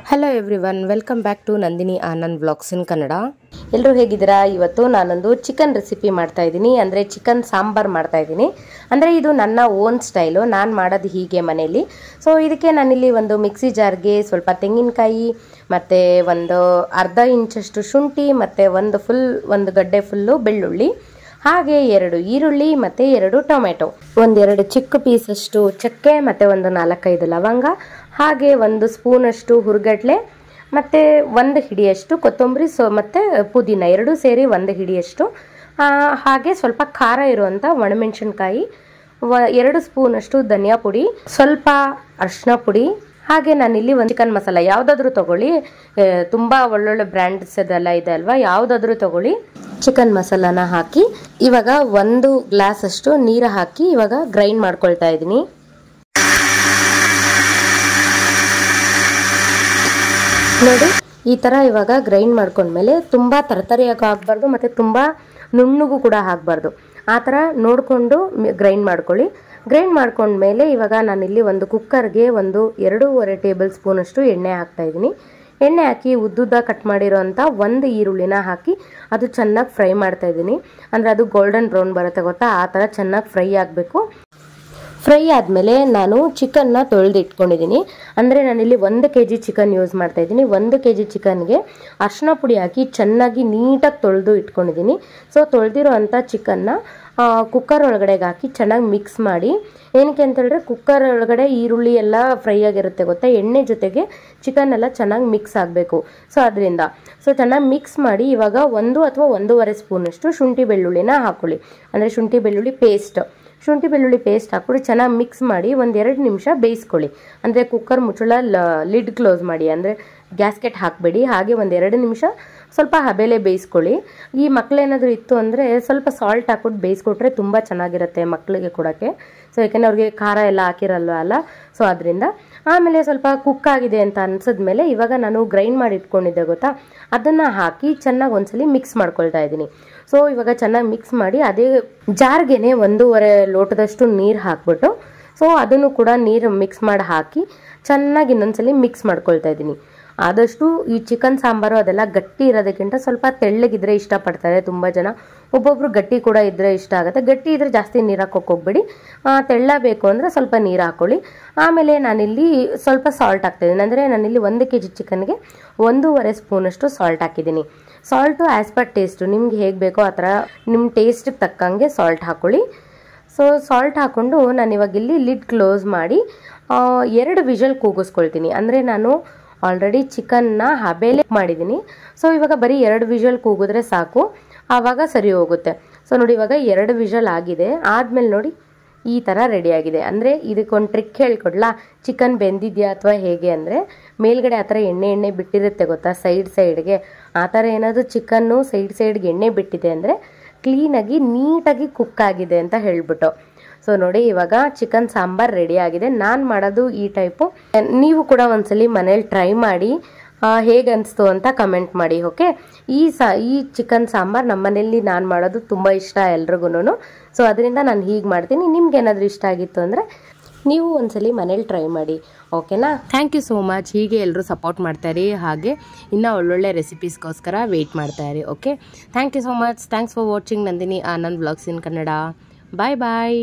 Hello everyone, welcome back to Nandini Anand vlogs in Kannada. ಎಲ್ಲರೂ ಹೇಗಿದ್ದೀರಾ? ಇವತ್ತು ನಾನೊಂದು ಚಿಕನ್ ರೆಸಿಪಿ ಮಾಡ್ತಾ ಇದ್ದೀನಿ, ಅಂದರೆ ಚಿಕನ್ ಸಾಂಬಾರ್ ಮಾಡ್ತಾ ಇದ್ದೀನಿ. ಅಂದರೆ ಇದು ನನ್ನ ಓನ್ ಸ್ಟೈಲು, ನಾನು ಮಾಡೋದು ಹೀಗೆ ಮನೆಯಲ್ಲಿ. ಸೊ ಇದಕ್ಕೆ ನಾನಿಲ್ಲಿ ಒಂದು ಮಿಕ್ಸಿ ಜಾರ್ಗೆ ಸ್ವಲ್ಪ ತೆಂಗಿನಕಾಯಿ ಮತ್ತು ಒಂದು ಅರ್ಧ ಇಂಚಷ್ಟು ಶುಂಠಿ ಮತ್ತು ಒಂದು ಗಡ್ಡೆ ಫುಲ್ಲು ಬೆಳ್ಳುಳ್ಳಿ, ಹಾಗೆ 2 ಈರುಳ್ಳಿ ಮತ್ತು 2 ಟೊಮೆಟೊ, 1-2 ಚಿಕ್ಕ ಪೀಸಷ್ಟು ಚಕ್ಕೆ ಮತ್ತು ಒಂದು 4-5 ಲವಂಗ, ಹಾಗೆ 1 ಸ್ಪೂನಷ್ಟು ಹುರ್ಗಡ್ಲೆ ಮತ್ತು 1 ಹಿಡಿಯಷ್ಟು ಕೊತ್ತಂಬರಿ ಮತ್ತು ಪುದೀನ 2 ಸೇರಿ 1 ಹಿಡಿಯಷ್ಟು, ಹಾಗೆ ಸ್ವಲ್ಪ ಖಾರ ಇರುವಂಥ ಒಣಮೆಣಸಿನ್ಕಾಯಿ, 2 ಸ್ಪೂನಷ್ಟು ಧನಿಯಾ ಪುಡಿ, ಸ್ವಲ್ಪ ಅರಿಶಿನ ಪುಡಿ, ಹಾಗೆ ನಾನಿಲ್ಲಿ ಒಂದು ಚಿಕನ್ ಮಸಾಲ ಯಾವುದಾದ್ರೂ ತೊಗೊಳ್ಳಿ, ತುಂಬ ಒಳ್ಳೊಳ್ಳೆ ಬ್ರ್ಯಾಂಡ್ಸ್ ಅದೆಲ್ಲ ಇದೆ ಅಲ್ವಾ, ಯಾವುದಾದ್ರೂ ತೊಗೊಳ್ಳಿ. ಚಿಕನ್ ಮಸಾಲಾನ ಹಾಕಿ ಇವಾಗ 1 ಗ್ಲಾಸ್ ಅಷ್ಟು ನೀರು ಹಾಕಿ ಇವಾಗ ಗ್ರೈಂಡ್ ಮಾಡ್ಕೊಳ್ತಾ ಇದ್ದೀನಿ. ನೋಡಿ ಈ ಥರ ಇವಾಗ ಗ್ರೈಂಡ್ ಮಾಡ್ಕೊಂಡ್ಮೇಲೆ ತುಂಬ ತರತರಿಯಾಗಿ ಆಗಬಾರ್ದು ಮತ್ತು ತುಂಬ ನುಣ್ಣಗೂ ಕೂಡ ಆಗಬಾರ್ದು, ಆ ಥರ ನೋಡಿಕೊಂಡು ಗ್ರೈಂಡ್ ಮಾಡ್ಕೊಳ್ಳಿ. ಗ್ರೈಂಡ್ ಮಾಡ್ಕೊಂಡ್ಮೇಲೆ ಇವಾಗ ನಾನಿಲ್ಲಿ ಒಂದು ಕುಕ್ಕರ್ಗೆ 2.5 ಟೇಬಲ್ ಸ್ಪೂನಷ್ಟು ಎಣ್ಣೆ ಹಾಕ್ತಾಯಿದ್ದೀನಿ. ಎಣ್ಣೆ ಹಾಕಿ ಉದ್ದುದ್ದ ಕಟ್ ಮಾಡಿರೋಂಥ 1 ಈರುಳ್ಳಿನ ಹಾಕಿ ಅದು ಚೆನ್ನಾಗಿ ಫ್ರೈ ಮಾಡ್ತಾಯಿದ್ದೀನಿ. ಅಂದರೆ ಅದು ಗೋಲ್ಡನ್ ಬ್ರೌನ್ ಬರುತ್ತೆ ಗೊತ್ತಾ, ಆ ಥರ ಚೆನ್ನಾಗಿ ಫ್ರೈ ಆಗಬೇಕು. ಫ್ರೈ ಆದಮೇಲೆ ನಾನು ಚಿಕನ್ನ ತೊಳೆದು ಇಟ್ಕೊಂಡಿದ್ದೀನಿ. ಅಂದರೆ ನಾನಿಲ್ಲಿ 1 kg ಚಿಕನ್ ಯೂಸ್ ಮಾಡ್ತಾಯಿದ್ದೀನಿ. 1 kg ಚಿಕನ್ಗೆ ಅರಿಶಿನ ಪುಡಿ ಹಾಕಿ ಚೆನ್ನಾಗಿ ನೀಟಾಗಿ ತೊಳೆದು ಇಟ್ಕೊಂಡಿದ್ದೀನಿ. ಸೊ ತೊಳೆದಿರೋ ಅಂಥ ಚಿಕನ್ನ ಕುಕ್ಕರ್ ಒಳಗಡೆಗೆ ಹಾಕಿ ಚೆನ್ನಾಗಿ ಮಿಕ್ಸ್ ಮಾಡಿ. ಏನಕ್ಕೆ ಅಂತೇಳಿದ್ರೆ ಕುಕ್ಕರ್ ಒಳಗಡೆ ಈರುಳ್ಳಿ ಎಲ್ಲ ಫ್ರೈ ಆಗಿರುತ್ತೆ ಗೊತ್ತಾ, ಎಣ್ಣೆ ಜೊತೆಗೆ ಚಿಕನ್ ಎಲ್ಲ ಚೆನ್ನಾಗಿ ಮಿಕ್ಸ್ ಆಗಬೇಕು. ಸೊ ಅದರಿಂದ ಚೆನ್ನಾಗಿ ಮಿಕ್ಸ್ ಮಾಡಿ ಇವಾಗ 1 ಅಥವಾ 1.5 ಸ್ಪೂನಷ್ಟು ಶುಂಠಿ ಬೆಳ್ಳುಳ್ಳಿನ ಹಾಕ್ಕೊಳ್ಳಿ. ಅಂದರೆ ಶುಂಠಿ ಬೆಳ್ಳುಳ್ಳಿ ಪೇಸ್ಟ್ ಹಾಕ್ಬಿಟ್ಟು ಚೆನ್ನಾಗಿ ಮಿಕ್ಸ್ ಮಾಡಿ 1-2 ನಿಮಿಷ ಬೇಯಿಸ್ಕೊಳ್ಳಿ. ಅಂದರೆ ಕುಕ್ಕರ್ ಮುಚ್ಚಳ ಲಿಡ್ ಕ್ಲೋಸ್ ಮಾಡಿ, ಅಂದರೆ ಗ್ಯಾಸ್ಕೆಟ್ ಹಾಕಬೇಡಿ. ಹಾಗೆ 1-2 ನಿಮಿಷ ಸ್ವಲ್ಪ ಹಬೇಲೆ ಬೇಯಿಸ್ಕೊಳ್ಳಿ. ಈ ಮಕ್ಕಳೇನಾದರೂ ಇತ್ತು ಅಂದರೆ ಸ್ವಲ್ಪ ಸಾಲ್ಟ್ ಹಾಕ್ಬಿಟ್ಟು ಬೇಯಿಸ್ಕೊಟ್ರೆ ತುಂಬ ಚೆನ್ನಾಗಿರುತ್ತೆ ಮಕ್ಕಳಿಗೆ ಕೊಡೋಕ್ಕೆ. ಸೊ ಯಾಕೆಂದರೆ ಅವ್ರಿಗೆ ಖಾರ ಎಲ್ಲ ಹಾಕಿರಲ್ವ ಅಲ್ಲ, ಸೊ ಅದರಿಂದ. ಆಮೇಲೆ ಸ್ವಲ್ಪ ಕುಕ್ ಆಗಿದೆ ಅಂತ ಅನ್ಸಿದ್ಮೇಲೆ ಇವಾಗ ನಾನು ಗ್ರೈಂಡ್ ಮಾಡಿ ಇಟ್ಕೊಂಡಿದ್ದೆ ಗೊತ್ತಾ, ಅದನ್ನು ಹಾಕಿ ಚೆನ್ನಾಗಿ ಒಂದ್ಸಲಿ ಮಿಕ್ಸ್ ಮಾಡ್ಕೊಳ್ತಾ ಇದ್ದೀನಿ. ಸೊ ಇವಾಗ ಚೆನ್ನಾಗಿ ಮಿಕ್ಸ್ ಮಾಡಿ ಅದೇ ಜಾರ್ಗೆನೆ 1.5 ಲೋಟದಷ್ಟು ನೀರು ಹಾಕ್ಬಿಟ್ಟು, ಸೊ ಅದನ್ನು ಕೂಡ ನೀರು ಮಿಕ್ಸ್ ಮಾಡಿ ಹಾಕಿ ಚೆನ್ನಾಗಿ ಇನ್ನೊಂದ್ಸಲಿ ಮಿಕ್ಸ್ ಮಾಡ್ಕೊಳ್ತಾ ಇದ್ದೀನಿ. ಆದಷ್ಟು ಈ ಚಿಕನ್ ಸಾಂಬಾರು ಅದೆಲ್ಲ ಗಟ್ಟಿ ಇರೋದಕ್ಕಿಂತ ಸ್ವಲ್ಪ ತೆಳ್ಳಗಿದ್ರೆ ಇಷ್ಟಪಡ್ತಾರೆ ತುಂಬ ಜನ. ಒಬ್ಬೊಬ್ರು ಗಟ್ಟಿ ಕೂಡ ಇದ್ದರೆ ಇಷ್ಟ ಆಗುತ್ತೆ. ಗಟ್ಟಿ ಇದ್ರೆ ಜಾಸ್ತಿ ನೀರು ಹಾಕೋಕೆ ಹೋಗ್ಬೇಡಿ, ತೆಳ್ಳ ಬೇಕು ಅಂದರೆ ಸ್ವಲ್ಪ ನೀರು ಹಾಕ್ಕೊಳ್ಳಿ. ಆಮೇಲೆ ನಾನಿಲ್ಲಿ ಸ್ವಲ್ಪ ಸಾಲ್ಟ್ ಹಾಕ್ತಿದ್ದೀನಿ. ಅಂದರೆ ನಾನಿಲ್ಲಿ 1 kg ಚಿಕನ್ಗೆ 1.5 ಸ್ಪೂನಷ್ಟು ಸಾಲ್ಟ್ ಹಾಕಿದ್ದೀನಿ. ಸಾಲ್ಟು ಆ್ಯಸ್ ಪರ್ ಟೇಸ್ಟು, ನಿಮ್ಗೆ ಹೇಗೆ ಬೇಕೋ ಆ ಥರ ನಿಮ್ಮ ಟೇಸ್ಟಿಗೆ ತಕ್ಕಂಗೆ ಸಾಲ್ಟ್ ಹಾಕ್ಕೊಳ್ಳಿ. ಸೊ ಸಾಲ್ಟ್ ಹಾಕ್ಕೊಂಡು ನಾನು ಇವಾಗ ಇಲ್ಲಿ ಲಿಡ್ ಕ್ಲೋಸ್ ಮಾಡಿ 2 ವಿಷಲ್ ಕೂಗಿಸ್ಕೊಳ್ತೀನಿ. ಅಂದರೆ ನಾನು ಆಲ್ರೆಡಿ ಚಿಕನ್ನ ಹಬೇಲೆ ಮಾಡಿದ್ದೀನಿ. ಸೊ ಇವಾಗ ಬರೀ 2 ವಿಷಲ್ ಕೂಗಿದ್ರೆ ಸಾಕು, ಆವಾಗ ಸರಿ ಹೋಗುತ್ತೆ. ಸೊ ನೋಡಿ ಇವಾಗ 2 ವಿಷಲ್ ಆಗಿದೆ. ಆದಮೇಲೆ ನೋಡಿ ಈ ಥರ ರೆಡಿಯಾಗಿದೆ. ಅಂದರೆ ಇದಕ್ಕೊಂದು ಟ್ರಿಕ್ ಹೇಳ್ಕೊಡ್ಲಾ, ಚಿಕನ್ ಬೆಂದಿದೆಯಾ ಅಥವಾ ಹೇಗೆ ಅಂದರೆ, ಮೇಲ್ಗಡೆ ಆ ಥರ ಎಣ್ಣೆ ಬಿಟ್ಟಿರುತ್ತೆ ಗೊತ್ತಾ ಸೈಡ್ಗೆ, ಆ ಥರ ಏನಾದರೂ ಚಿಕನ್ನು ಸೈಡ್ಗೆ ಎಣ್ಣೆ ಬಿಟ್ಟಿದೆ ಅಂದರೆ ಕ್ಲೀನಾಗಿ ನೀಟಾಗಿ ಕುಕ್ ಆಗಿದೆ ಅಂತ ಹೇಳ್ಬಿಟ್ಟು. ಸೊ ನೋಡಿ ಇವಾಗ ಚಿಕನ್ ಸಾಂಬಾರ್ ರೆಡಿ ಆಗಿದೆ. ನಾನು ಮಾಡೋದು ಈ ಟೈಪು. ನೀವು ಕೂಡ ಒಂದ್ಸಲಿ ಮನೇಲಿ ಟ್ರೈ ಮಾಡಿ ಹೇಗೆ ಅನಿಸ್ತು ಅಂತ ಕಮೆಂಟ್ ಮಾಡಿ. ಓಕೆ, ಈ ಚಿಕನ್ ಸಾಂಬಾರ್ ನಮ್ಮ ಮನೇಲಿ ನಾನು ಮಾಡೋದು ತುಂಬ ಇಷ್ಟ ಎಲ್ರಿಗೂ. ಸೊ ಅದರಿಂದ ನಾನು ಹೀಗೆ ಮಾಡ್ತೀನಿ. ನಿಮ್ಗೆ ಏನಾದರೂ ಇಷ್ಟ ಆಗಿತ್ತು ಅಂದರೆ ನೀವು ಒಂದ್ಸಲಿ ಮನೇಲಿ ಟ್ರೈ ಮಾಡಿ. ಓಕೆನಾ? Thank you so much. ಹೀಗೆ ಎಲ್ಲರೂ ಸಪೋರ್ಟ್ ಮಾಡ್ತಾರೆ, ಹಾಗೆ ಇನ್ನೂ ಒಳ್ಳೊಳ್ಳೆ ರೆಸಿಪೀಸ್ಗೋಸ್ಕರ ವೆಯ್ಟ್ ಮಾಡ್ತಾರೆ. Okay, thank you so much. Thanks for watching Nandini Anand vlogs in Kannada. Bye bye.